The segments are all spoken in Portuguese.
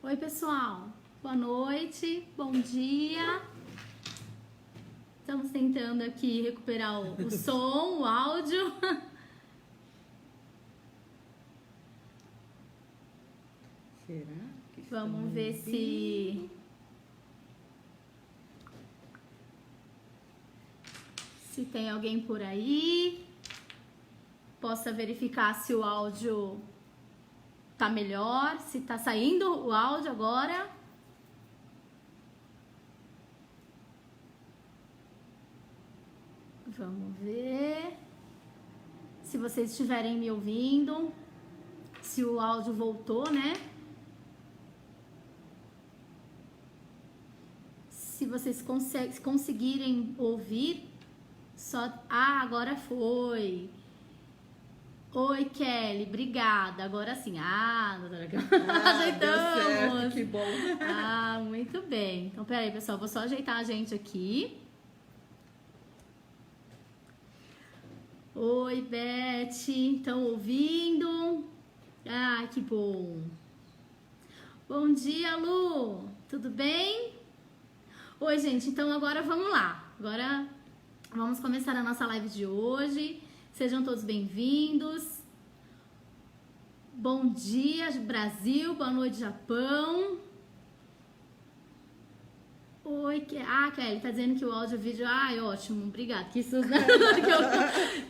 Oi, pessoal. Boa noite, bom dia. Estamos tentando aqui recuperar o som, o áudio. Será que Vamos ver se tem alguém por aí. Possa verificar se o áudio tá melhor, se tá saindo o áudio agora. Vamos ver se vocês estiverem me ouvindo, se o áudio voltou, né? Se vocês conseguirem ouvir, só... Ah, agora foi. Oi, Kelly, obrigada. Agora sim. Ah, doutora ajeitamos. Deu certo, que bom. Ah, muito bem. Então, peraí, pessoal, vou só ajeitar a gente aqui. Oi, Beth, estão ouvindo? Ah, que bom. Bom dia, Lu. Tudo bem? Oi, gente, então agora vamos lá. Agora vamos começar a nossa live de hoje. Sejam todos bem-vindos. Bom dia, Brasil. Boa noite, Japão. Oi, Kelly, tá dizendo que o áudio e o vídeo... Ai, ótimo, obrigada. Que susto.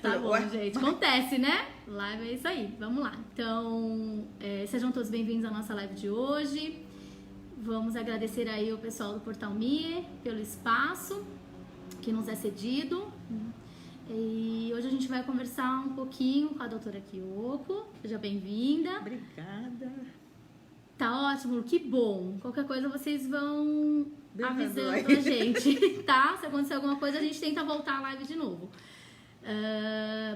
Tá bom, gente. Acontece, né? Live é isso aí. Vamos lá. Então, sejam todos bem-vindos à nossa live de hoje. Vamos agradecer aí o pessoal do Portal MIE pelo espaço que nos é cedido. E hoje a gente vai conversar um pouquinho com a doutora Kyoko. Seja bem-vinda. Obrigada. Tá ótimo, que bom. Qualquer coisa vocês vão avisando aí. a gente, tá? Se acontecer alguma coisa, a gente tenta voltar a live de novo.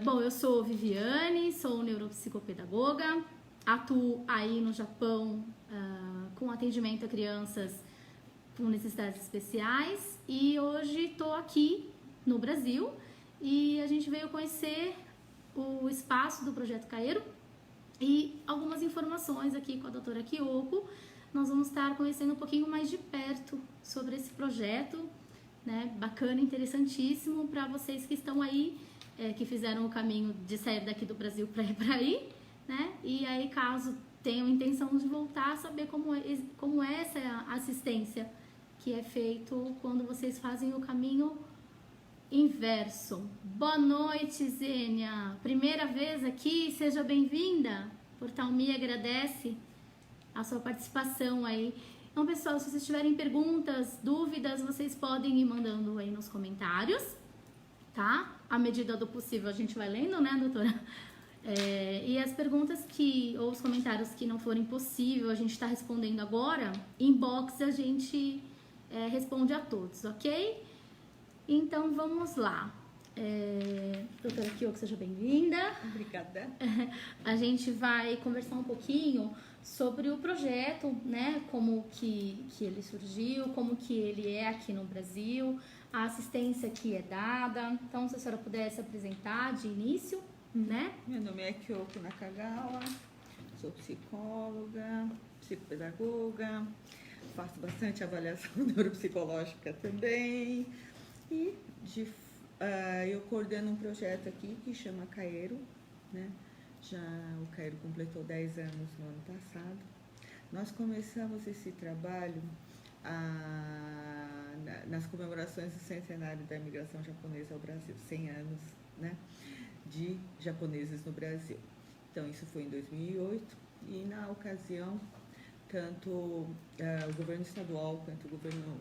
Bom, eu sou Viviane, sou neuropsicopedagoga, atuo aí no Japão com atendimento a crianças com necessidades especiais e hoje estou aqui no Brasil e a gente veio conhecer o espaço do Projeto Kaeru e algumas informações aqui com a doutora Kyoko. Nós vamos estar conhecendo um pouquinho mais de perto sobre esse projeto, né? Bacana, interessantíssimo para vocês que estão aí, que fizeram o caminho de sair daqui do Brasil para ir para aí, né? E aí, caso tenham intenção de voltar, saber como é essa assistência que é feito quando vocês fazem o caminho inverso. Boa noite, Zênia. Primeira vez aqui, seja bem-vinda. Portal Me agradece a sua participação aí. Então, pessoal, se vocês tiverem perguntas, dúvidas, vocês podem ir mandando aí nos comentários, tá? À medida do possível a gente vai lendo, né, doutora? E as perguntas ou os comentários que não forem possível a gente está respondendo agora, inbox a gente responde a todos, ok? Então, vamos lá. Doutora Kyoko, seja bem-vinda. Obrigada. A gente vai conversar um pouquinho sobre o projeto, né? Como que ele surgiu, como que ele é aqui no Brasil, a assistência que é dada. Então, se a senhora pudesse apresentar de início, né? Meu nome é Kyoko Nakagawa, sou psicóloga, psicopedagoga, faço bastante avaliação neuropsicológica também e eu coordeno um projeto aqui que chama Kaeru, né? O Kaeru completou 10 anos no ano passado. Nós começamos esse trabalho nas comemorações do centenário da imigração japonesa ao Brasil, 100 anos, né, de japoneses no Brasil. Então, isso foi em 2008 e, na ocasião, tanto o governo estadual quanto o governo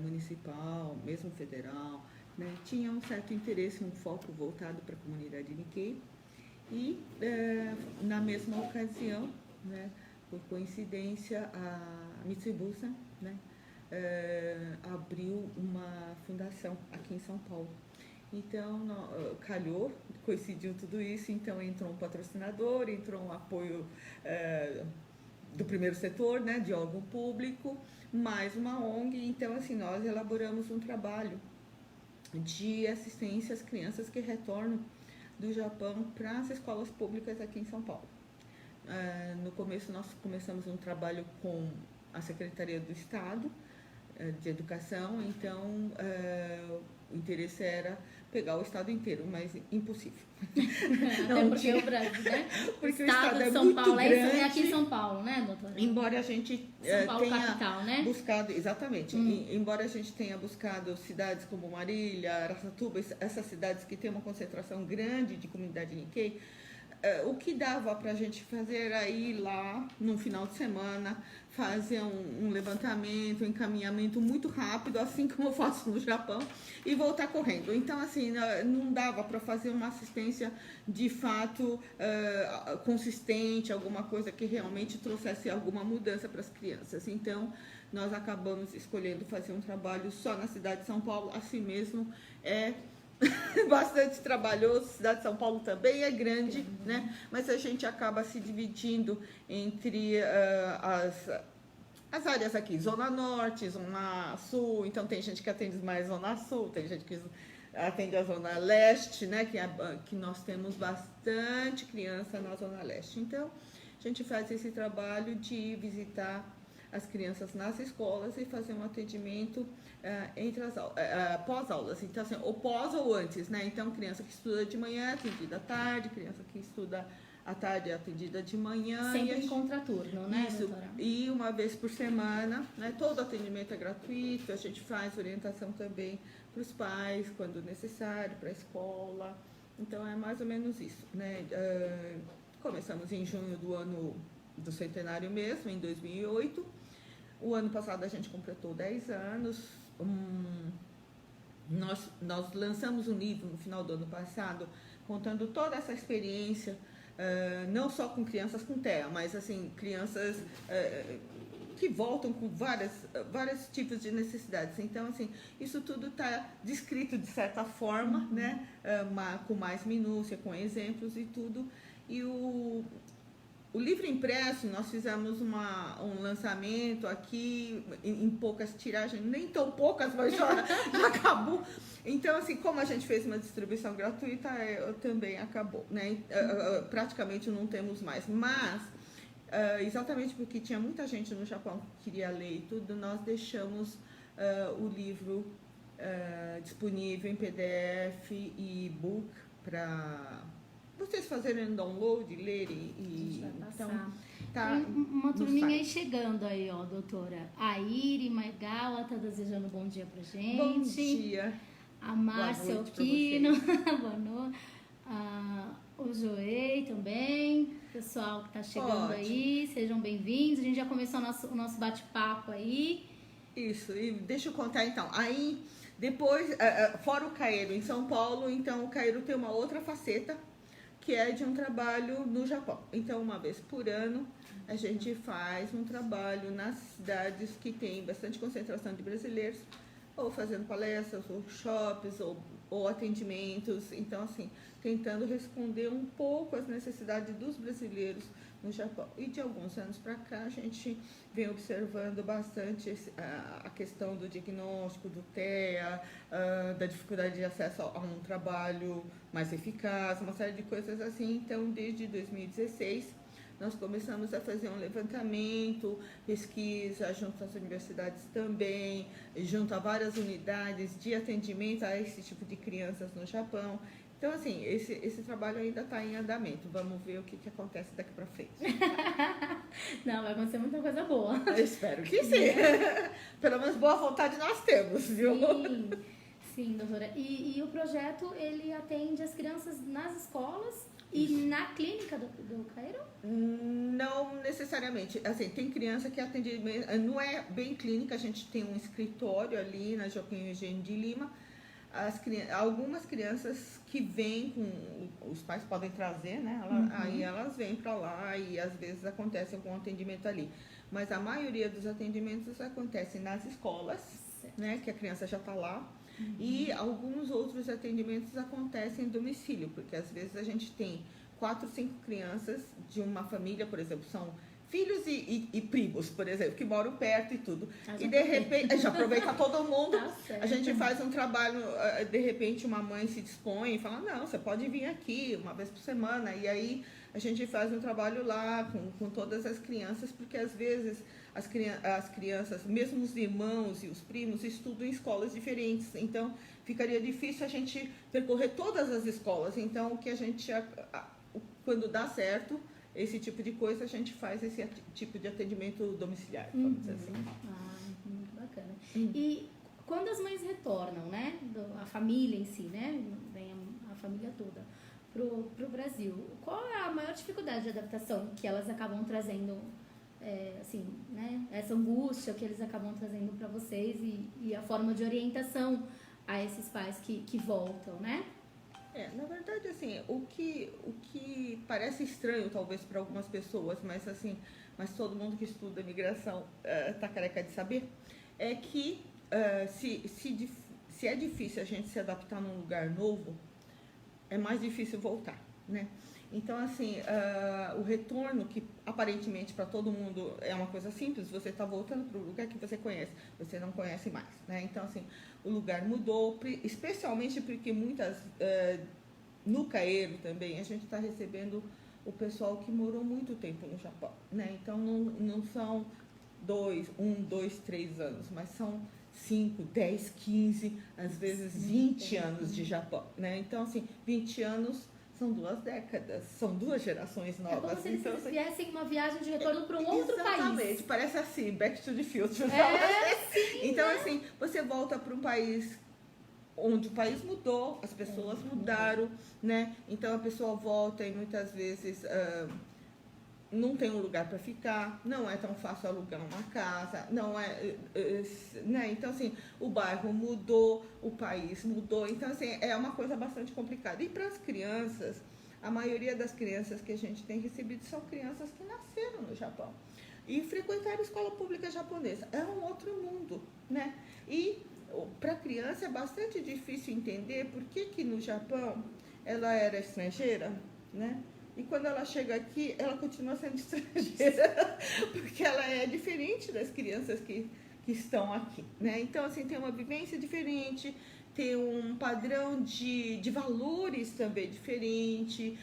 municipal, mesmo federal, né, tinha um certo interesse, um foco voltado para a comunidade Nikkei. E, na mesma ocasião, né, por coincidência, a Mitsubishi, né, abriu uma fundação aqui em São Paulo. Então, calhou, coincidiu tudo isso, então entrou um patrocinador, entrou um apoio do primeiro setor, né, de órgão público, mais uma ONG. Então, assim, nós elaboramos um trabalho de assistência às crianças que retornam do Japão para as escolas públicas aqui em São Paulo. No começo nós começamos um trabalho com a Secretaria do Estado de Educação, então o interesse era pegar o estado inteiro, mas impossível. Até porque o Brasil, né? Porque o o estado é São muito Paulo, grande. é aqui em São Paulo, né, doutora? Embora a gente São Paulo tenha capital, né? buscado, exatamente, embora a gente tenha buscado cidades como Marília, Araçatuba, essas cidades que têm uma concentração grande de comunidade Nikkei, o que dava para a gente fazer era ir lá num final de semana, fazer um levantamento, um encaminhamento muito rápido, assim como eu faço no Japão, e voltar correndo. Então, assim, não dava para fazer uma assistência de fato consistente, alguma coisa que realmente trouxesse alguma mudança para as crianças. Então, nós acabamos escolhendo fazer um trabalho só na cidade de São Paulo, assim mesmo é bastante trabalhoso. A cidade de São Paulo também é grande, né? Mas a gente acaba se dividindo entre as áreas aqui, Zona Norte, Zona Sul. Então tem gente que atende mais Zona Sul, tem gente que atende a Zona Leste, né? Que nós temos bastante criança na Zona Leste. Então a gente faz esse trabalho de visitar as crianças nas escolas e fazer um atendimento entre as pós-aulas. Então, assim, ou pós ou antes, né? Então, criança que estuda de manhã é atendida à tarde, criança que estuda à tarde é atendida de manhã. Sempre em contraturno, né, isso, doutora? E uma vez por semana, né? Todo atendimento é gratuito, a gente faz orientação também para os pais, quando necessário, para a escola. Então, é mais ou menos isso, né? Começamos em junho do ano do centenário mesmo, em 2008. O ano passado a gente completou 10 anos. Nós lançamos um livro no final do ano passado, contando toda essa experiência, não só com crianças com TEA, mas assim, crianças que voltam com vários tipos de necessidades. Então, assim, isso tudo está descrito de certa forma, né? Com mais minúcia, com exemplos e tudo. E o livro impresso, nós fizemos um lançamento aqui em poucas tiragens, nem tão poucas, mas já acabou. Então, assim, como a gente fez uma distribuição gratuita, também acabou, né? Praticamente não temos mais. Mas, exatamente porque tinha muita gente no Japão que queria ler e tudo, nós deixamos o livro disponível em PDF e e-book para vocês fazerem download, lerem e então tá. Tem uma turminha aí chegando aí, ó, doutora. A Iri Maigawa tá desejando bom dia pra gente. Bom dia. A Márcia Okino. Boa noite. O Joei também. Pessoal que tá chegando aí, sejam bem-vindos. A gente já começou o nosso bate-papo aí. Isso, e deixa eu contar então. Aí, depois, fora o Kaeru em São Paulo, então o Kaeru tem uma outra faceta, que é de um trabalho no Japão. Então, uma vez por ano, a gente faz um trabalho nas cidades que tem bastante concentração de brasileiros, ou fazendo palestras, workshops, ou atendimentos. Então, assim, tentando responder um pouco às necessidades dos brasileiros no Japão. E de alguns anos para cá, a gente vem observando bastante a questão do diagnóstico, do TEA, da dificuldade de acesso a um trabalho mais eficaz, uma série de coisas assim. Então, desde 2016, nós começamos a fazer um levantamento, pesquisa junto às universidades também, junto a várias unidades de atendimento a esse tipo de crianças no Japão. Então, assim, esse trabalho ainda está em andamento. Vamos ver o que acontece daqui para frente. Não, vai acontecer muita coisa boa. Eu espero que sim. Pelo menos boa vontade nós temos, viu? Sim, doutora. E o projeto, ele atende as crianças nas escolas e na clínica do Kaeru? Não necessariamente. Assim, tem criança que atende... Não é bem clínica, a gente tem um escritório ali na Joaquim Eugênio de Lima. Algumas crianças que vêm com os pais podem trazer, né? Aí elas vêm para lá e às vezes acontece algum atendimento ali. Mas a maioria dos atendimentos acontece nas escolas, né? Que a criança já está lá. E alguns outros atendimentos acontecem em domicílio, porque às vezes a gente tem 4, 5 crianças de uma família, por exemplo, são filhos e primos, por exemplo, que moram perto e tudo. Já E de repente, já aproveita todo mundo. Tá certo. A gente faz um trabalho, de repente uma mãe se dispõe e fala, não, você pode vir aqui uma vez por semana. E aí a gente faz um trabalho lá com todas as crianças, porque às vezes as crianças, mesmo os irmãos e os primos, estudam em escolas diferentes. Então, ficaria difícil a gente percorrer todas as escolas. Então, o que a gente, quando dá certo esse tipo de coisa, a gente faz esse tipo de atendimento domiciliar, vamos dizer assim. Muito bacana. E quando as mães retornam, né, a família em si, né, vem a família toda pro Brasil, qual é a maior dificuldade de adaptação que elas acabam trazendo, assim, né, essa angústia que eles acabam trazendo para vocês e a forma de orientação a esses pais que voltam, né? Na verdade, assim, o que parece estranho, talvez, para algumas pessoas, mas assim, mas todo mundo que estuda migração tá careca de saber, é que se é difícil a gente se adaptar num lugar novo, é mais difícil voltar, né? Então, assim, o retorno, que aparentemente para todo mundo é uma coisa simples, você está voltando para o lugar que você conhece, você não conhece mais, né? Então, assim, o lugar mudou, especialmente porque no CAERO também, a gente está recebendo o pessoal que morou muito tempo no Japão, né? Então, não são 2, 3 anos, mas são 5, 10, 15, às vezes 20 anos de Japão, né? Então, assim, 20 anos são 2 décadas, são 2 gerações novas. É como se eles então, viessem uma viagem de retorno para um outro exatamente, país. Parece assim, Back to the Future. Sim, então, assim, você volta para um país onde o país mudou, as pessoas mudaram, né? Então, a pessoa volta e muitas vezes não tem um lugar para ficar, não é tão fácil alugar uma casa, não né? Então, assim, o bairro mudou, o país mudou, então, assim, é uma coisa bastante complicada. E para as crianças, a maioria das crianças que a gente tem recebido são crianças que nasceram no Japão e frequentaram escola pública japonesa. É um outro mundo, né? E para a criança é bastante difícil entender por que no Japão ela era estrangeira, né? E quando ela chega aqui, ela continua sendo estrangeira, porque ela é diferente das crianças que estão aqui, né? Então, assim, tem uma vivência diferente, tem um padrão de valores também diferente.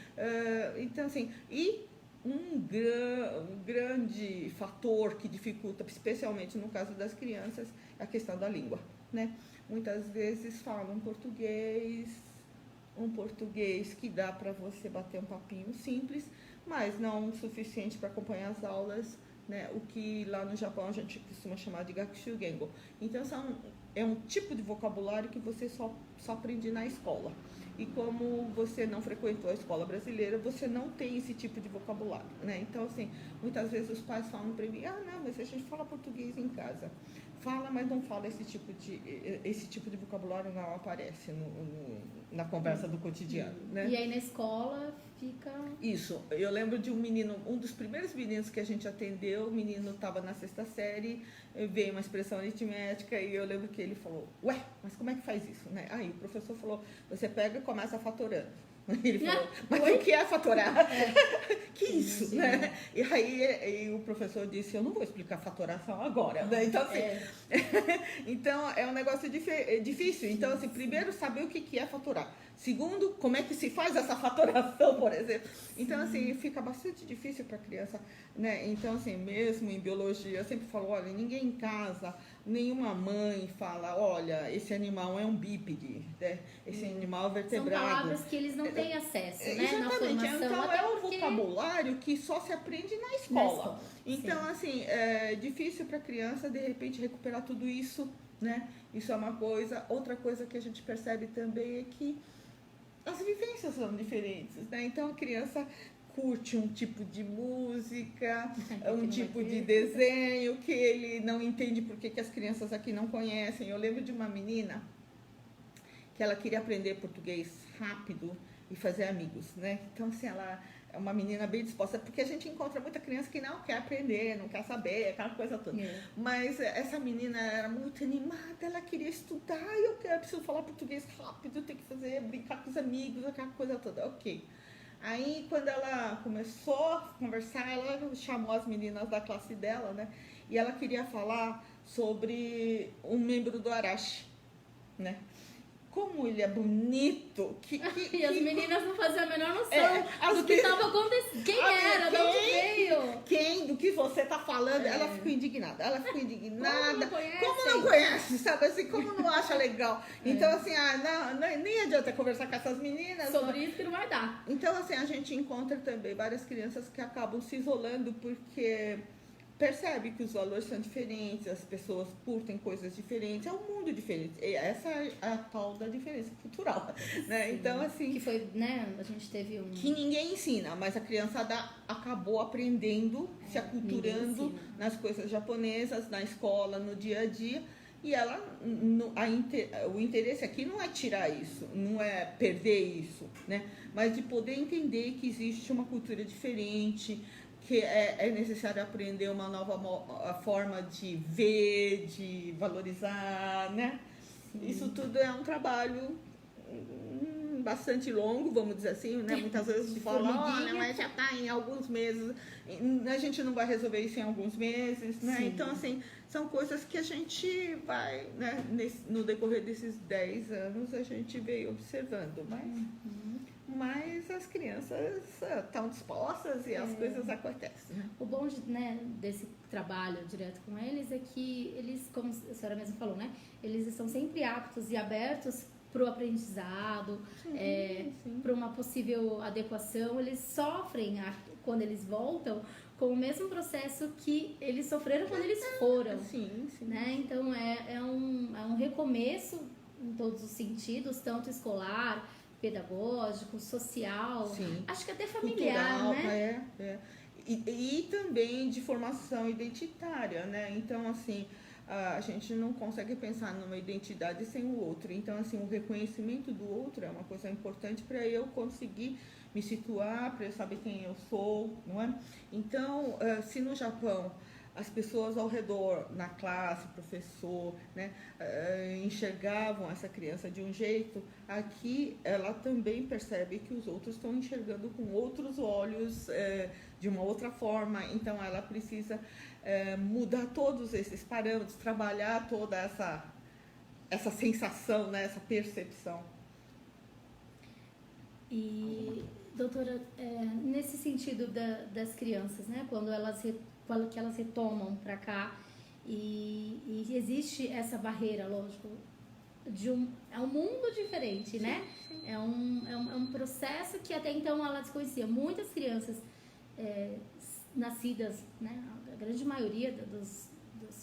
Então, assim, e um grande fator que dificulta, especialmente no caso das crianças, é a questão da língua, né? Muitas vezes falam português, um português que dá para você bater um papinho simples, mas não o suficiente para acompanhar as aulas, né? O que lá no Japão a gente costuma chamar de Gakushu Gengo. Então, é um tipo de vocabulário que você só aprende na escola. E como você não frequentou a escola brasileira, você não tem esse tipo de vocabulário, né? Então, assim, muitas vezes os pais falam para mim, não, mas a gente fala português em casa. Fala, mas não fala esse tipo de vocabulário, não aparece na conversa do cotidiano, né? E aí na escola fica... Isso, eu lembro de um menino, um dos primeiros meninos que a gente atendeu, o menino estava na 6ª série, veio uma expressão aritmética e eu lembro que ele falou, ué, mas como é que faz isso, né? Aí o professor falou, você pega e começa fatorando. Ele falou, mas o que é fatorar? Que isso, né? E aí o professor disse, eu não vou explicar fatoração agora, né? Então, assim, então é um negócio difícil. Então, assim, primeiro saber o que é fatorar. Segundo, como é que se faz essa fatoração, por exemplo. Então, assim, fica bastante difícil para a criança, né? Então, assim, mesmo em biologia, eu sempre falo, olha, ninguém em casa, nenhuma mãe fala, olha, esse animal é um bípede, né? Esse animal é vertebrado. São palavras que eles não têm acesso, né? Exatamente. Na formação. Então, é um vocabulário que só se aprende na escola. Então, sim. assim, é difícil para a criança, de repente, recuperar tudo isso, né? Isso é uma coisa. Outra coisa que a gente percebe também é que as vivências são diferentes, né? Então, a criança curte um tipo de música, um tipo de desenho que ele não entende porque que as crianças aqui não conhecem. Eu lembro de uma menina que ela queria aprender português rápido e fazer amigos, né? Então, assim, ela é uma menina bem disposta, porque a gente encontra muita criança que não quer aprender, não quer saber, aquela coisa toda. Mas essa menina era muito animada, ela queria estudar, eu preciso falar português rápido, eu tenho que brincar com os amigos, aquela coisa toda. Ok. Aí, quando ela começou a conversar, ela chamou as meninas da classe dela, né? E ela queria falar sobre um membro do Arashi, né? Como ele é bonito, E as meninas não faziam a menor noção as do que estava acontecendo. Quem era? De onde veio? Do que você tá falando? Ela ficou indignada. Como não conhece? conhece, sabe assim? Como não acha legal? Então, assim, nem adianta conversar com essas meninas. Sobre isso que não vai dar. Então, assim, a gente encontra também várias crianças que acabam se isolando porque percebe que os valores são diferentes, as pessoas curtem coisas diferentes, é um mundo diferente. E essa é a tal da diferença cultural, né? Sim. Então, assim... Que foi, né, a gente teve um... Que ninguém ensina, mas a criançada acabou aprendendo, se aculturando nas coisas japonesas, na escola, no dia a dia. E ela, o interesse aqui não é tirar isso, não é perder isso, né? Mas de poder entender que existe uma cultura diferente, que é necessário aprender uma nova forma de ver, de valorizar, né? Sim. Isso tudo é um trabalho bastante longo, vamos dizer assim, né? Muitas vezes se fala, olha, mas já está em alguns meses, a gente não vai resolver isso em alguns meses, né? Sim. Então, assim, são coisas que a gente vai, né? No decorrer desses 10 anos, a gente veio observando, mas as crianças estão dispostas e as coisas acontecem. Né? O bom desse trabalho direto com eles é que eles, como a senhora mesmo falou, né? Eles estão sempre aptos e abertos para o aprendizado, para uma possível adequação. Eles sofrem, quando eles voltam, com o mesmo processo que eles sofreram quando eles foram. Sim. Né? Então, é um recomeço em todos os sentidos, tanto escolar, pedagógico, social, acho que até familiar, cultural, né? E também de formação identitária, né? Então, assim, a gente não consegue pensar numa identidade sem o outro. Então, assim, o reconhecimento do outro é uma coisa importante para eu conseguir me situar, para eu saber quem eu sou, não é? Então, se no Japão as pessoas ao redor, na classe, professor, né, enxergavam essa criança de um jeito, aqui ela também percebe que os outros estão enxergando com outros olhos, de uma outra forma. Então, ela precisa mudar todos esses parâmetros, trabalhar toda essa sensação, né, essa percepção. E, doutora, nesse sentido das crianças, né, quando que elas retomam para cá e existe essa barreira, lógico, é um mundo diferente, né? Sim. É um processo que até então ela desconhecia. Muitas crianças nascidas, né, a grande maioria dos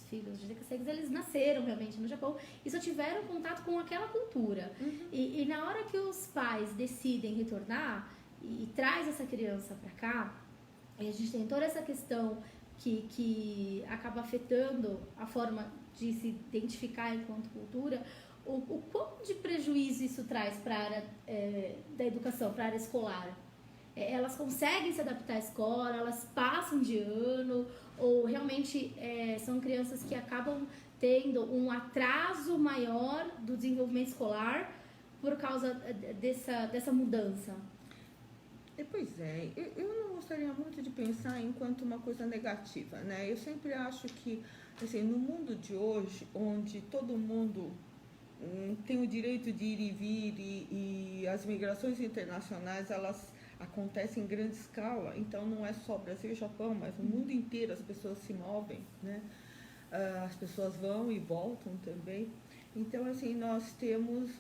filhos de decassegues, eles nasceram realmente no Japão e só tiveram contato com aquela cultura. E na hora que os pais decidem retornar e traz essa criança para cá, e a gente tem toda essa questão que acaba afetando a forma de se identificar enquanto cultura, o quanto de prejuízo isso traz para a área da educação, para a área escolar? Elas conseguem se adaptar à escola, elas passam de ano, ou realmente são crianças que acabam tendo um atraso maior do desenvolvimento escolar por causa dessa mudança? Pois é, eu não gostaria muito de pensar enquanto uma coisa negativa, né? Eu sempre acho que, assim, no mundo de hoje, onde todo mundo tem o direito de ir e vir e as migrações internacionais, elas acontecem em grande escala, então não é só Brasil e Japão, mas no mundo inteiro as pessoas se movem, né? As pessoas vão e voltam também. Então, assim, nós temos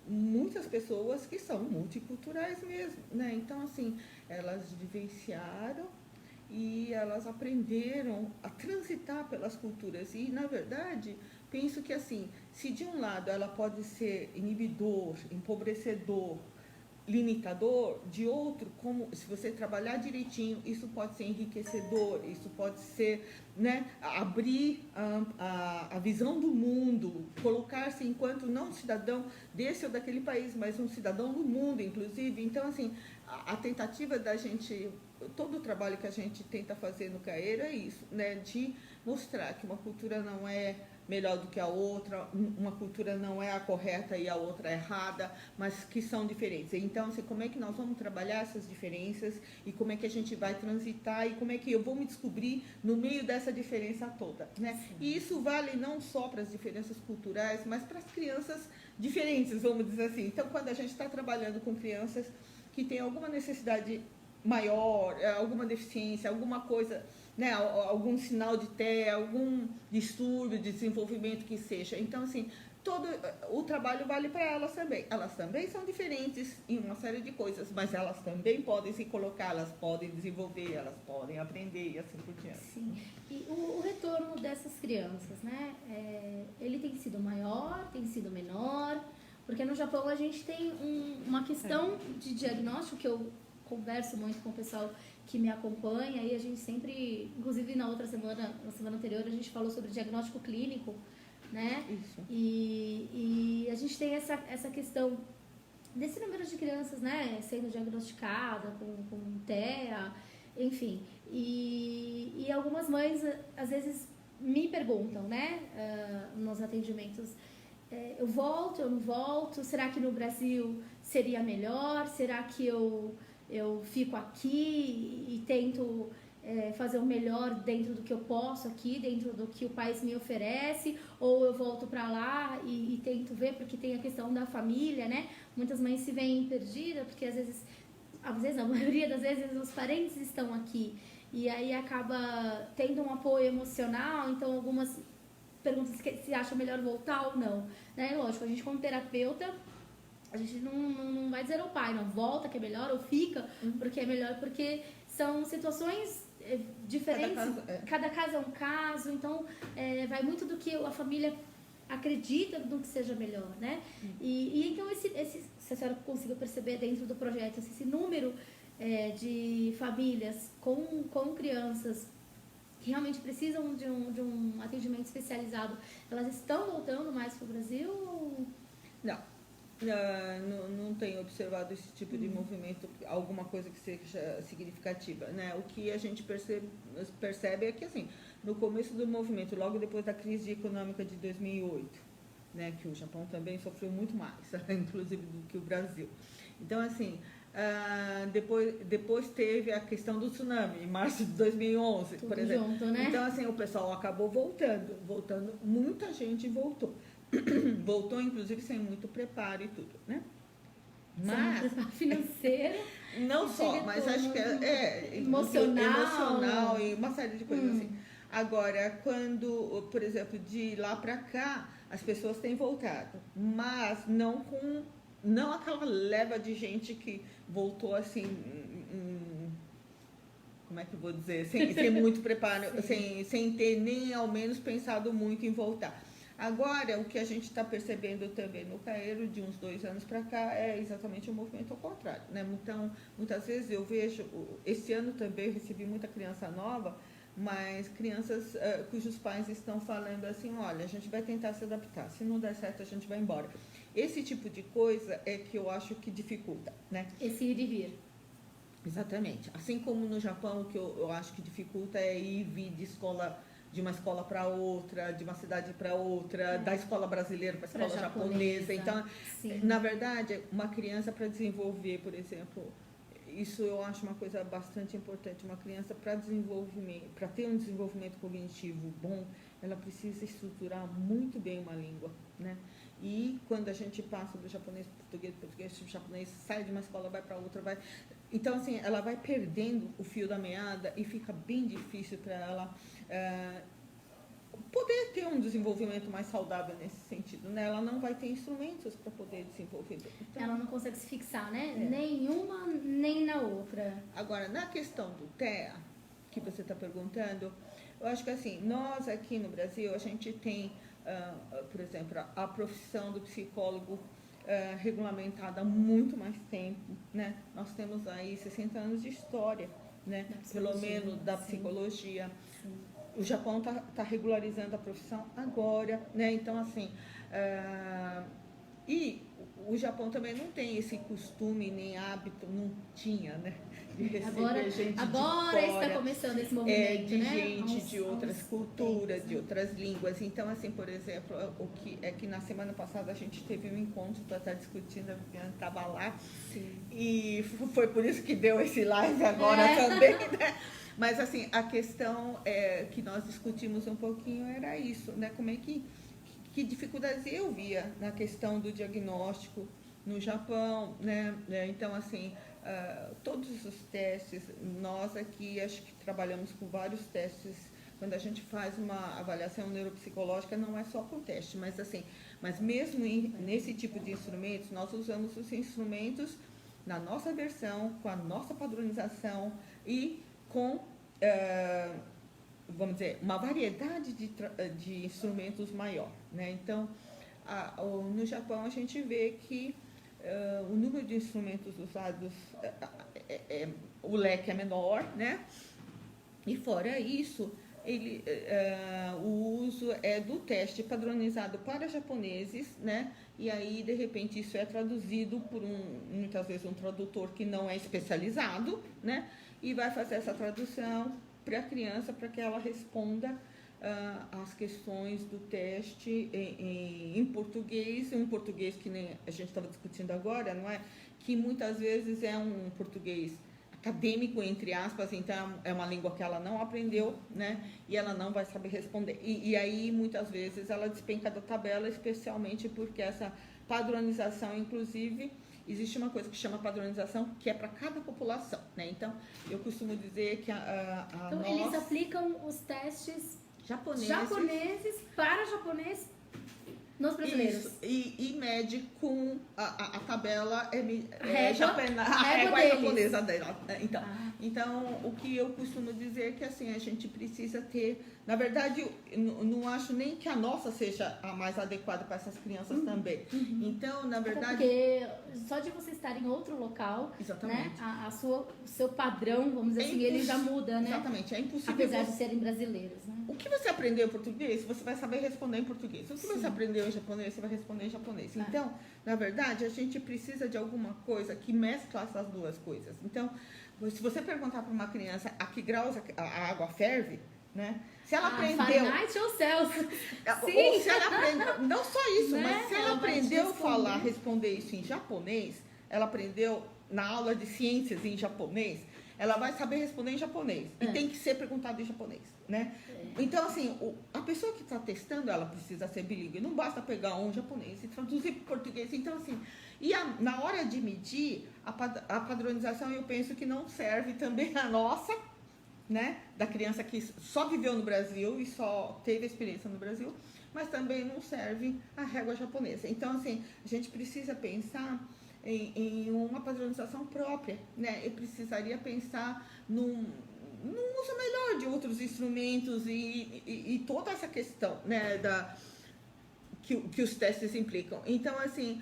muitas pessoas que são multiculturais mesmo, né? Então, assim, elas vivenciaram e elas aprenderam a transitar pelas culturas. E, na verdade, penso que, assim, se de um lado ela pode ser inibidor, empobrecedor, limitador, de outro, como se você trabalhar direitinho, isso pode ser enriquecedor, isso pode ser, né, abrir a visão do mundo, colocar-se enquanto não cidadão desse ou daquele país, mas um cidadão do mundo, inclusive. Então, assim, a tentativa da gente, todo o trabalho que a gente tenta fazer no CAERA é isso, né, de mostrar que uma cultura não é melhor do que a outra, uma cultura não é a correta e a outra é errada, mas que são diferentes. Então, assim, como é que nós vamos trabalhar essas diferenças e como é que a gente vai transitar e como é que eu vou me descobrir no meio dessa diferença toda, né? E isso vale não só para as diferenças culturais, mas para as crianças diferentes, vamos dizer assim. Então, quando a gente está trabalhando com crianças que têm alguma necessidade maior, alguma deficiência, alguma coisa, né, algum sinal de TEA, algum distúrbio de desenvolvimento que seja. Então, assim, todo o trabalho vale para elas também. Elas também são diferentes em uma série de coisas, mas elas também podem se colocar, elas podem desenvolver, elas podem aprender e assim por diante. Sim. E o retorno dessas crianças, né? Ele tem sido maior, tem sido menor? Porque no Japão a gente tem uma questão de diagnóstico que eu converso muito com o pessoal que me acompanha e a gente sempre, inclusive na semana anterior, a gente falou sobre diagnóstico clínico, né? Isso. E a gente tem essa questão desse número de crianças, né, sendo diagnosticada com TEA, enfim. E algumas mães, às vezes, me perguntam, né, nos atendimentos, eu volto, eu não volto? Será que no Brasil seria melhor? Será que eu fico aqui e tento fazer o melhor dentro do que eu posso aqui, dentro do que o país me oferece, ou eu volto para lá e tento ver, porque tem a questão da família, né? Muitas mães se veem perdidas, porque às vezes, a maioria das vezes, os parentes estão aqui, e aí acaba tendo um apoio emocional, então algumas perguntas se acha melhor voltar ou não, né? Lógico, a gente como terapeuta, a gente não vai dizer ao pai, não, volta que é melhor, ou fica porque é melhor, porque são situações diferentes, cada caso é um caso, então vai muito do que a família acredita do que seja melhor, né? E então, se a senhora conseguiu perceber dentro do projeto, esse número de famílias com crianças que realmente precisam de um atendimento especializado, elas estão voltando mais para o Brasil? Não tenho observado esse tipo de movimento, alguma coisa que seja significativa, né? O que a gente percebe é que, assim, no começo do movimento, logo depois da crise econômica de 2008, né, que o Japão também sofreu muito mais, inclusive do que o Brasil. Então, assim, depois teve a questão do tsunami, em março de 2011, Tudo por exemplo. Junto, né? Então, assim, o pessoal acabou voltando, muita gente voltou. Voltou, inclusive, sem muito preparo e tudo, né? Mas sem preparo financeiro. Não só, mas acho que emocional e uma série de coisas assim. Agora, quando, por exemplo, de lá pra cá, as pessoas têm voltado, mas não aquela leva de gente que voltou assim, como é que eu vou dizer, sem muito preparo, sem ter nem ao menos pensado muito em voltar. Agora, o que a gente está percebendo também no Cairo, de uns 2 anos para cá, é exatamente o movimento ao contrário, né? Então, muitas vezes eu vejo, esse ano também eu recebi muita criança nova, mas crianças cujos pais estão falando assim, olha, a gente vai tentar se adaptar, se não der certo a gente vai embora. Esse tipo de coisa é que eu acho que dificulta, né? Esse ir e vir. Exatamente. Assim como no Japão, o que eu acho que dificulta é ir e vir de uma escola para outra, de uma cidade para outra, da escola brasileira para a escola japonesa. Então, na verdade, uma criança para desenvolver, por exemplo, isso eu acho uma coisa bastante importante. Uma criança para ter um desenvolvimento cognitivo bom, ela precisa estruturar muito bem uma língua, né? E quando a gente passa do japonês para o português, para o japonês, sai de uma escola, vai para outra, vai... Então, assim, ela vai perdendo o fio da meada e fica bem difícil para ela poder ter um desenvolvimento mais saudável nesse sentido, né? Ela não vai ter instrumentos para poder desenvolver. Então, ela não consegue se fixar, né? Nenhuma, nem na outra. Agora, na questão do TEA, que você está perguntando, eu acho que, assim, nós aqui no Brasil, a gente tem, por exemplo, a profissão do psicólogo regulamentada há muito mais tempo, né? Nós temos aí 60 anos de história, né? Pelo menos da psicologia. Sim. O Japão está regularizando a profissão agora, né? Então, assim, e o Japão também não tem esse costume nem hábito, não tinha, né? De receber Agora, gente agora de fora, está começando esse movimento, de né? gente de outras culturas, tempos, de outras línguas. Então, assim, por exemplo, o que é que na semana passada a gente teve um encontro para estar discutindo, a Viviane estava lá, Sim. e foi por isso que deu esse live agora também, né? Mas, assim, a questão que nós discutimos um pouquinho era isso, né? Como é que dificuldades eu via na questão do diagnóstico no Japão, né? Então, assim, todos os testes, nós aqui acho que trabalhamos com vários testes. Quando a gente faz uma avaliação neuropsicológica, não é só com teste, mas assim, mas mesmo nesse tipo de instrumentos, nós usamos os instrumentos na nossa versão, com a nossa padronização e com vamos dizer, uma variedade de instrumentos maior, né? Então, no Japão a gente vê que o número de instrumentos usados, o leque é menor, né? E fora isso, o uso é do teste padronizado para japoneses, né? E aí, de repente, isso é traduzido por muitas vezes um tradutor que não é especializado, né? E vai fazer essa tradução para a criança, para que ela responda as questões do teste em português, um português que nem a gente estava discutindo agora, não é? Que muitas vezes é um português acadêmico, entre aspas, então é uma língua que ela não aprendeu, né? E ela não vai saber responder. E aí, muitas vezes, ela despenca da tabela, especialmente porque essa padronização, inclusive, existe uma coisa que chama padronização, que é para cada população, né? Então, eu costumo dizer que então, eles aplicam os testes japoneses para japonês nos brasileiros. Isso, e mede com a tabela, a régua japonesa dela. Então, o que eu costumo dizer é que assim, a gente precisa ter, na verdade, não acho nem que a nossa seja a mais adequada para essas crianças também. Então, na verdade... Porque só de você estar em outro local, exatamente, né, o seu padrão, vamos dizer assim, ele já muda, né? Exatamente, é impossível. Apesar de serem brasileiros, né? O que você aprendeu em português, você vai saber responder em português. O que você aprendeu em japonês, você vai responder em japonês. Então, na verdade, a gente precisa de alguma coisa que mescla essas duas coisas. Então, se você perguntar para uma criança a que graus a água ferve, né? Se ela aprendeu... Fahrenheit ou Celsius? Ou se ela aprendeu... Não só isso, né? mas se ela aprendeu a falar, responder isso em japonês, ela aprendeu na aula de ciências em japonês, ela vai saber responder em japonês. E tem que ser perguntado em japonês, né? Então, assim, a pessoa que está testando, ela precisa ser bilíngue. Não basta pegar um japonês e traduzir para o português. Então, assim, na hora de medir, a padronização, eu penso que não serve também a nossa, né? Da criança que só viveu no Brasil e só teve experiência no Brasil, mas também não serve a régua japonesa. Então, assim, a gente precisa pensar em uma padronização própria, né? Eu precisaria pensar num uso melhor de outros instrumentos e toda essa questão, né, que os testes implicam. Então, assim,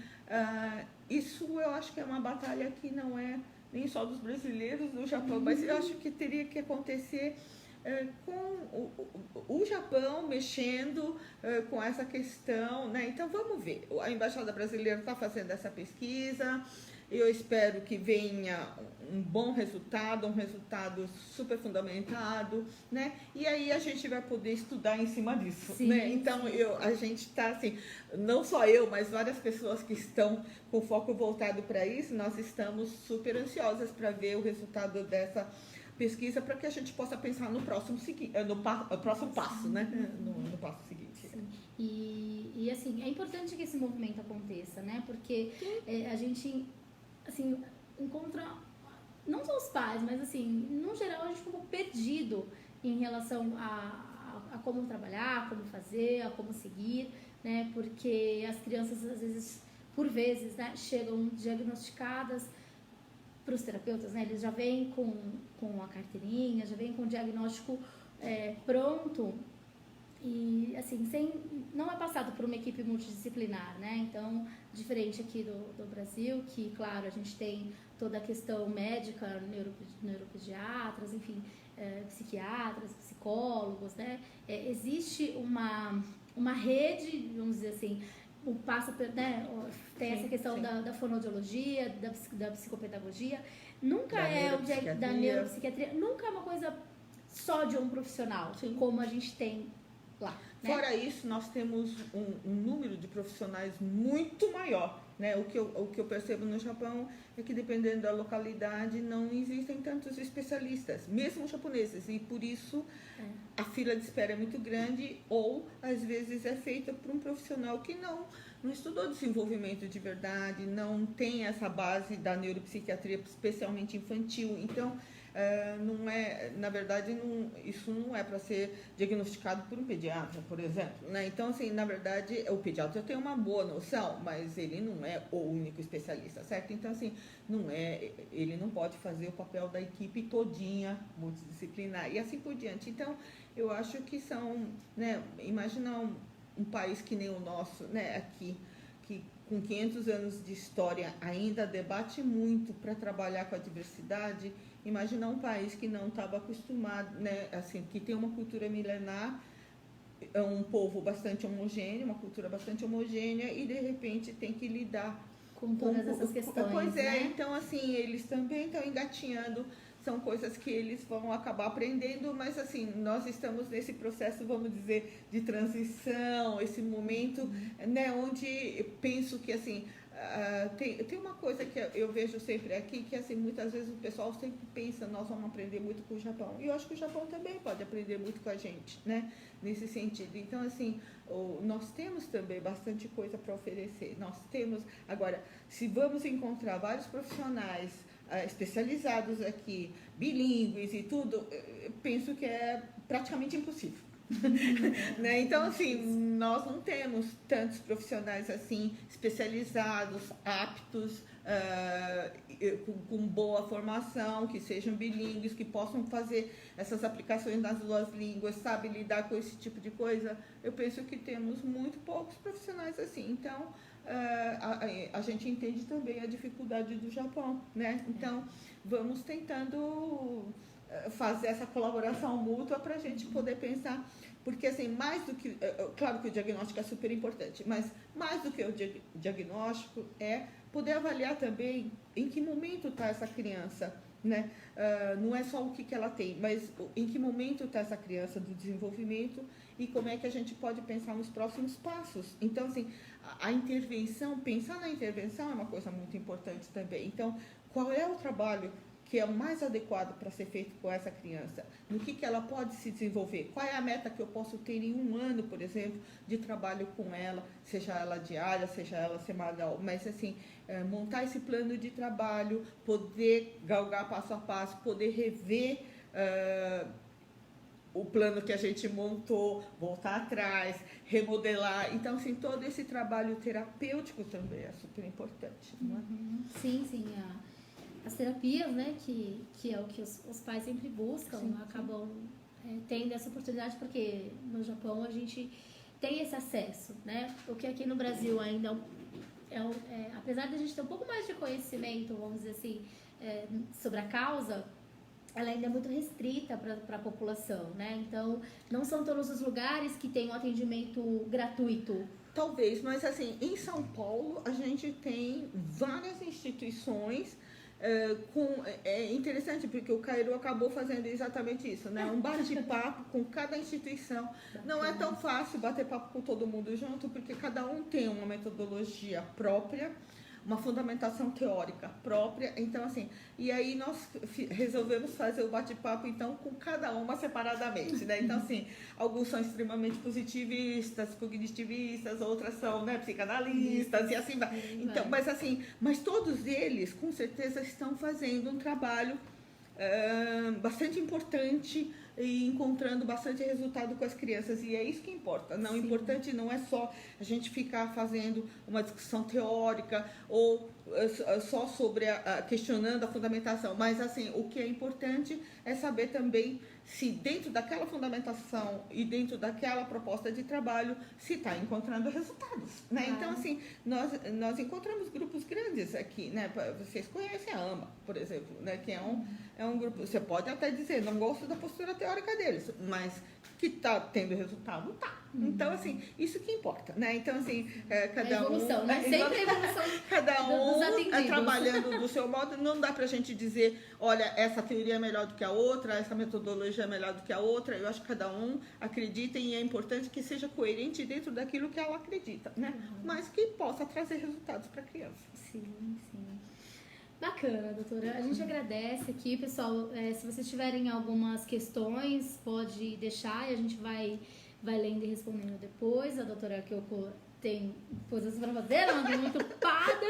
isso eu acho que é uma batalha que não é nem só dos brasileiros do Japão, mas eu acho que teria que acontecer com o Japão mexendo com essa questão, né? Então, vamos ver. A Embaixada Brasileira está fazendo essa pesquisa. Eu espero que venha um bom resultado, um resultado super fundamentado, né? E aí a gente vai poder estudar em cima disso, né? Então, a gente está assim, não só eu, mas várias pessoas que estão com o foco voltado para isso, nós estamos super ansiosas para ver o resultado dessa pesquisa, para que a gente possa pensar no próximo passo, né? No passo seguinte. E assim, é importante que esse movimento aconteça, né? Porque a gente, assim, encontra, não só os pais, mas assim, no geral a gente ficou perdido em relação a como trabalhar, como fazer, a como seguir, né? Porque as crianças, às vezes, por vezes, né, chegam diagnosticadas para os terapeutas, né? Eles já vêm com a carteirinha, já vêm com o diagnóstico pronto e, assim, não é passado por uma equipe multidisciplinar, né? Então, diferente aqui do Brasil, que, claro, a gente tem toda a questão médica, neuropediatras, enfim, psiquiatras, psicólogos, né? Existe uma rede, vamos dizer assim, passa, né, tem essa questão da fonoaudiologia, da psicopedagogia, nunca da neuropsiquiatria, nunca é uma coisa só de um profissional, como a gente tem lá. Né? Fora isso, nós temos um número de profissionais muito maior. Né? O que eu percebo no Japão é que, dependendo da localidade, não existem tantos especialistas, mesmo japoneses, e por isso a fila de espera é muito grande, ou às vezes é feita por um profissional que não estudou desenvolvimento de verdade, não tem essa base da neuropsiquiatria, especialmente infantil. Então, não é, na verdade, isso não é para ser diagnosticado por um pediatra, por exemplo, né? Então, assim, na verdade, o pediatra tem uma boa noção, mas ele não é o único especialista, certo? Então, assim, ele não pode fazer o papel da equipe todinha multidisciplinar e assim por diante. Então, eu acho que são, né? Imagina um país que nem o nosso, né? Aqui, que com 500 anos de história ainda debate muito para trabalhar com a diversidade. Imagina um país que não estava acostumado, né, assim, que tem uma cultura milenar, é um povo bastante homogêneo, uma cultura bastante homogênea, e de repente tem que lidar com todas essas questões. Pois é, né? Então assim, eles também estão engatinhando, são coisas que eles vão acabar aprendendo, mas assim, nós estamos nesse processo, vamos dizer, de transição, esse momento, né, onde penso que assim, tem uma coisa que eu vejo sempre aqui, que assim, muitas vezes o pessoal sempre pensa, nós vamos aprender muito com o Japão. E eu acho que o Japão também pode aprender muito com a gente, né? Nesse sentido. Então, assim, nós temos também bastante coisa para oferecer. Nós temos, agora, se vamos encontrar vários profissionais especializados aqui, bilíngues e tudo, penso que é praticamente impossível. Né? Então, assim, nós não temos tantos profissionais assim especializados, aptos, com boa formação, que sejam bilíngues, que possam fazer essas aplicações nas duas línguas, sabe, lidar com esse tipo de coisa. Eu penso que temos muito poucos profissionais assim. Então, a gente entende também a dificuldade do Japão, né? Então, vamos tentando fazer essa colaboração mútua para a gente poder pensar, porque assim, mais do que, claro que o diagnóstico é super importante, mas mais do que o diagnóstico é poder avaliar também em que momento está essa criança, né? Não é só o que ela tem, mas em que momento está essa criança do desenvolvimento e como é que a gente pode pensar nos próximos passos. Então, assim, a intervenção, pensar na intervenção é uma coisa muito importante também. Então, qual é o trabalho que é o mais adequado para ser feito com essa criança? No que ela pode se desenvolver? Qual é a meta que eu posso ter em um ano, por exemplo, de trabalho com ela, seja ela diária, seja ela semanal, mas assim, montar esse plano de trabalho, poder galgar passo a passo, poder rever o plano que a gente montou, voltar atrás, remodelar. Então, assim, todo esse trabalho terapêutico também é super importante, não é? Sim, sim. As terapias, né, que é o que os pais sempre buscam, acabam tendo essa oportunidade, porque no Japão a gente tem esse acesso, né? O que aqui no Brasil ainda apesar de a gente ter um pouco mais de conhecimento, vamos dizer assim, sobre a causa, ela ainda é muito restrita para a população, né? Então, não são todos os lugares que tem um atendimento gratuito. Talvez, mas assim, em São Paulo a gente tem várias instituições. É interessante porque o Cairo acabou fazendo exatamente isso, né? Um bate-papo com cada instituição. Não é tão fácil bater papo com todo mundo junto, porque cada um tem uma metodologia própria, uma fundamentação teórica própria. Então, assim, e aí nós resolvemos fazer o bate-papo, então, com cada uma separadamente, né? Então, assim, alguns são extremamente positivistas, cognitivistas, outras são, né, psicanalistas e assim vai. Então, mas todos eles, com certeza, estão fazendo um trabalho bastante importante e encontrando bastante resultado com as crianças, e é isso que importa. Não, o importante não é só a gente ficar fazendo uma discussão teórica ou só sobre questionando a fundamentação, mas assim, o que é importante é saber também se dentro daquela fundamentação e dentro daquela proposta de trabalho se está encontrando resultados, né? Então, assim, nós encontramos grupos grandes aqui, né? Vocês conhecem a AMA, por exemplo, né? Que é um grupo, você pode até dizer, não gosto da postura teórica deles, mas que tá tendo resultado, tá. Então, assim, isso que importa, né? Então, assim, cada evolução, um... né? Sempre a evolução cada um dos atendidos. Trabalhando do seu modo, não dá pra gente dizer, olha, essa teoria é melhor do que a outra, essa metodologia é melhor do que a outra. Eu acho que cada um acredita e é importante que seja coerente dentro daquilo que ela acredita, né? Mas que possa trazer resultados para a criança. Sim, sim. Bacana, doutora. A gente agradece aqui, pessoal. Se vocês tiverem algumas questões, pode deixar e a gente vai lendo e respondendo depois. A doutora Kyoko tem coisas para fazer, ela anda muito ocupada,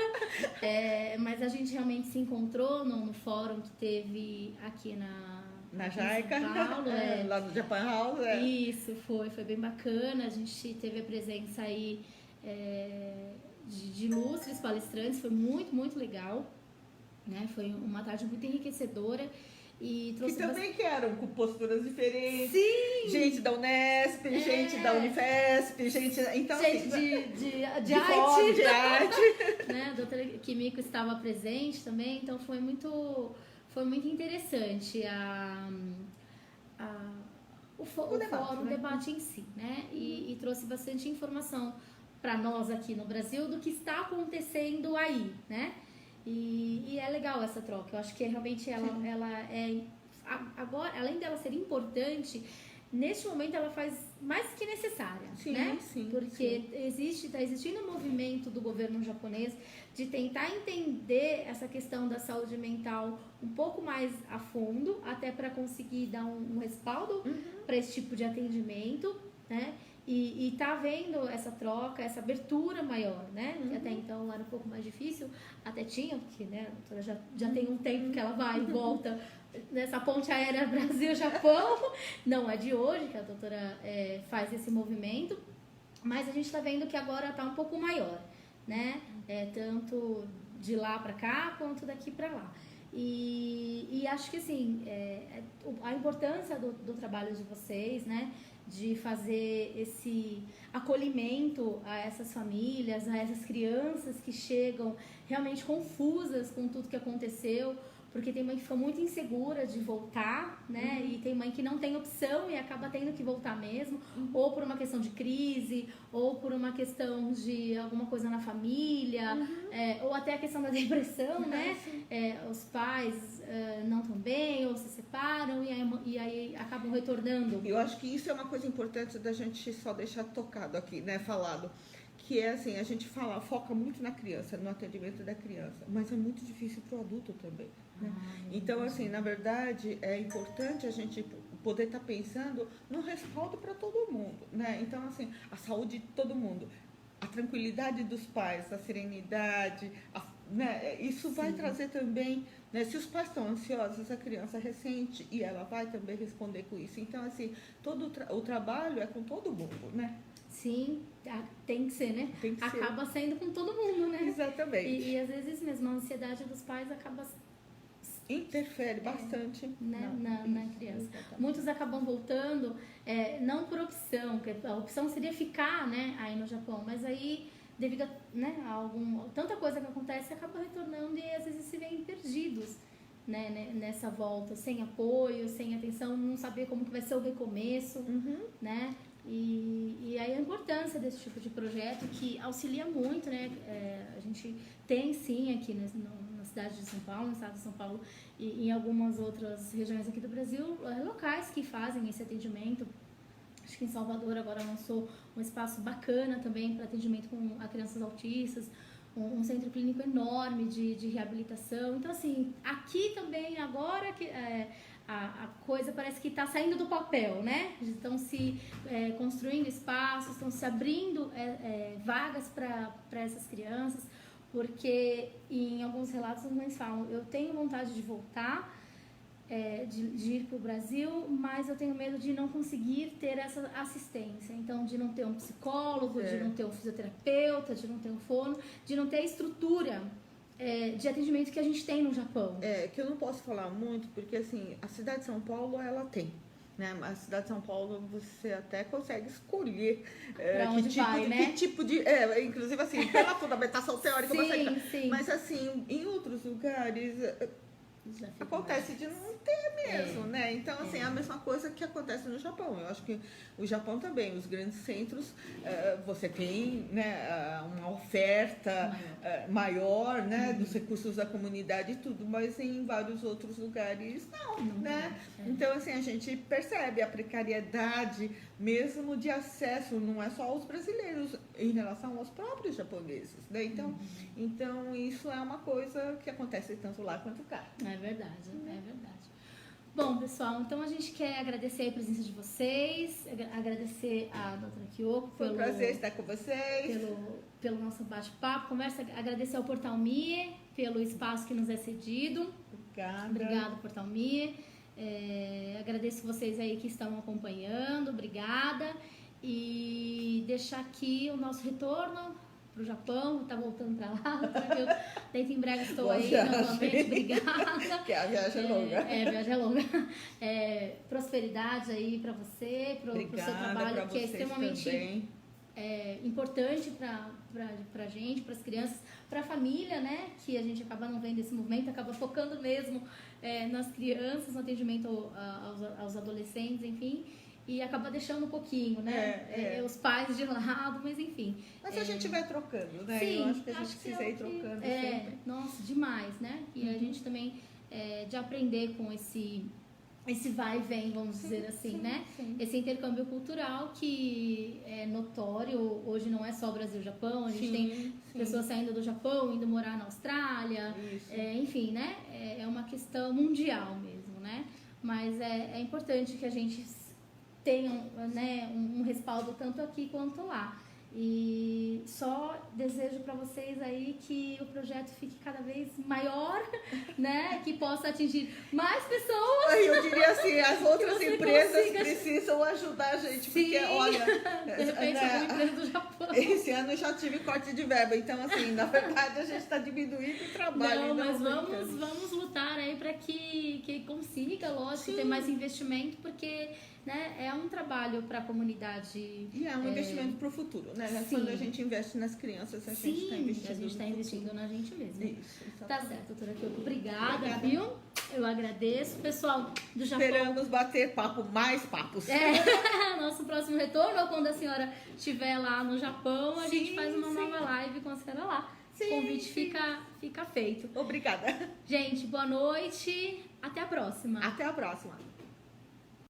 mas a gente realmente se encontrou no fórum que teve aqui na JICA, Paulo, lá no Japan House. Isso, foi bem bacana. A gente teve a presença aí de ilustres palestrantes, foi muito, muito legal. Né? Foi uma tarde muito enriquecedora e trouxe que também eram com posturas diferentes. Sim! Gente da Unesp, gente da Unifesp, gente de arte. Né? A doutora Kimiko estava presente também, então foi muito interessante o fórum, o debate em si, né? E trouxe bastante informação para nós aqui no Brasil do que está acontecendo aí, né? E é legal essa troca. Eu acho que realmente ela é... Agora, além dela ser importante, neste momento ela faz mais que necessária, né? Sim, porque está existindo um movimento do governo japonês de tentar entender essa questão da saúde mental um pouco mais a fundo, até para conseguir dar um respaldo para esse tipo de atendimento, né? E tá vendo essa troca, essa abertura maior, né? Que até então era um pouco mais difícil, até tinha, porque né, a doutora já tem um tempo que ela vai e volta nessa ponte aérea Brasil-Japão. Não é de hoje que a doutora faz esse movimento, mas a gente está vendo que agora está um pouco maior, né? Tanto de lá para cá quanto daqui para lá. E acho que assim, a importância do trabalho de vocês, né? De fazer esse acolhimento a essas famílias, a essas crianças que chegam realmente confusas com tudo que aconteceu, porque tem mãe que fica muito insegura de voltar, né? E tem mãe que não tem opção e acaba tendo que voltar mesmo, ou por uma questão de crise, ou por uma questão de alguma coisa na família, ou até a questão da depressão, né? Os pais não estão bem, ou se separam, e aí acabam retornando. Eu acho que isso é uma coisa importante da gente só deixar tocado aqui, né? Falado. Que é assim, a gente foca muito na criança, no atendimento da criança, mas é muito difícil para o adulto também. Né? Então, assim, na verdade, é importante a gente poder estar pensando no respaldo para todo mundo, né? Então, assim, a saúde de todo mundo, a tranquilidade dos pais, a serenidade, né? Isso vai trazer também, né? Se os pais estão ansiosos, a criança ressente e ela vai também responder com isso. Então, assim, todo o trabalho é com todo mundo, né? Sim, tem que ser, né? Tem que acaba sendo com todo mundo, né? Exatamente. E às vezes mesmo a ansiedade dos pais acaba... interfere bastante na criança. Exatamente. Muitos acabam voltando, não por opção, porque a opção seria ficar, né, aí no Japão, mas aí, devido a tanta coisa que acontece, acaba retornando e às vezes se veem perdidos, né, nessa volta, sem apoio, sem atenção, não saber como que vai ser o recomeço, né? E aí a importância desse tipo de projeto que auxilia muito, né? A gente tem sim aqui na cidade de São Paulo, no estado de São Paulo e em algumas outras regiões aqui do Brasil, locais que fazem esse atendimento. Acho que em Salvador agora lançou um espaço bacana também para atendimento a crianças autistas, um centro clínico enorme de reabilitação. Então, assim, aqui também agora que... A coisa parece que está saindo do papel, né? Estão se construindo espaços, estão se abrindo vagas para essas crianças, porque em alguns relatos as mães falam, eu tenho vontade de voltar, de ir para o Brasil, mas eu tenho medo de não conseguir ter essa assistência. Então, de não ter um psicólogo, de não ter um fisioterapeuta, de não ter um fono, de não ter a estrutura de atendimento que a gente tem no Japão. Que eu não posso falar muito, porque assim, a cidade de São Paulo, ela tem, né? A cidade de São Paulo, você até consegue escolher que tipo de... inclusive assim, pela fundamentação teórica, sim. mas assim, em outros lugares... Já fica acontece mais de não ter mesmo, né? Então, assim, é a mesma coisa que acontece no Japão. Eu acho que o Japão também, os grandes centros, você tem, né, uma oferta maior, né, dos recursos da comunidade e tudo, mas em vários outros lugares não, né? Então, assim, a gente percebe a precariedade mesmo de acesso, não é só aos brasileiros, em relação aos próprios japoneses, né? Então isso é uma coisa que acontece tanto lá quanto cá. É verdade, é verdade. Bom, pessoal, então a gente quer agradecer a presença de vocês, agradecer a doutora Kyoko Foi um prazer estar com vocês. Pelo nosso bate-papo, conversa, agradecer ao Portal MIE pelo espaço que nos é cedido. Obrigada, Portal MIE. Agradeço vocês aí que estão acompanhando, obrigada. E deixar aqui o nosso retorno para o Japão, tá voltando para lá, eu dentro em breve estou aí novamente, obrigada. Que a viagem é longa. A viagem é longa. Prosperidade aí para você, para o seu trabalho, que é extremamente importante para a gente, para as crianças, para a família, né? Que a gente acaba não vendo esse movimento, acaba focando mesmo nas crianças, no atendimento aos adolescentes, enfim. E acaba deixando um pouquinho, né? Os pais de lado, mas enfim. Mas a gente vai trocando, né? Sim, eu acho que a gente precisa ir trocando sempre. Nossa, demais, né? E a gente também de aprender com esse vai e vem, vamos dizer assim, né? Sim. Esse intercâmbio cultural que é notório, hoje não é só Brasil-Japão, a gente tem pessoas saindo do Japão, indo morar na Austrália, enfim, né? É uma questão mundial mesmo, né? Mas é importante que a gente tenham, né, um respaldo tanto aqui quanto lá. E só desejo para vocês aí que o projeto fique cada vez maior, né, que possa atingir mais pessoas. Eu diria assim, as outras empresas precisam ajudar a gente, porque olha, de repente alguma empresa do Japão. Esse ano eu já tive corte de verba, então assim, na verdade a gente está diminuindo o trabalho. Não, mas vamos lutar aí para que consiga, lógico, ter mais investimento, porque, né, é um trabalho para a comunidade. E é um investimento para o futuro, né? Sim. Quando a gente investe nas crianças, a gente está investindo na gente mesmo. Isso, tá certo, doutora Kyoko. Obrigada, viu? Eu agradeço. Pessoal do Japão. Esperamos bater mais papos. Nosso próximo retorno, ou quando a senhora estiver lá no Japão, a gente faz uma nova live com a senhora lá. O convite fica feito. Obrigada. Gente, boa noite. Até a próxima. Até a próxima.